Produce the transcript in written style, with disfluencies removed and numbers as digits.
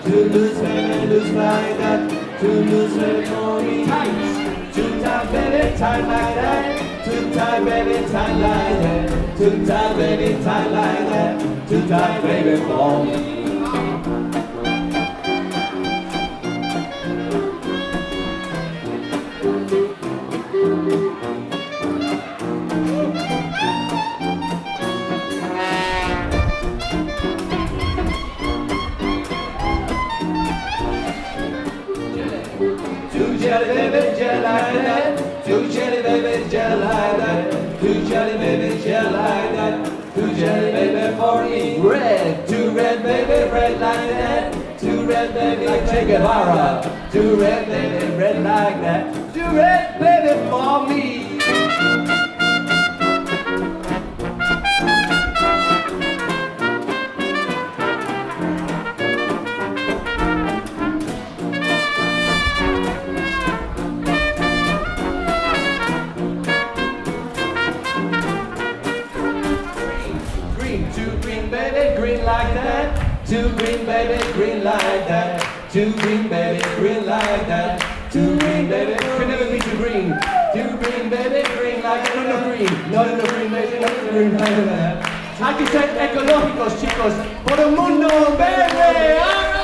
Two loose, baby, loose like that. Two loose, baby, for me. Tight. Too tight, baby, tight like that. Too tight, baby, tight like that. Too tight, baby, tight like that. Too tight, baby, for me. Too jelly, baby, jelly like that. Too jelly, baby, jelly like that. Too jelly, baby, jelly like that. Too jelly, baby, for me. Red, too red, baby, red like that. Too red, baby, like Che Guevara. Too red, baby, red like that. Too red, baby, for me. Like that, too green, baby, green like that. Too green, baby, green like that. Too green, baby, can never be too green. Too green, baby, green like that. No green, no green, baby, no green like that. Hay que ser ecológicos, chicos, por un mundo verde.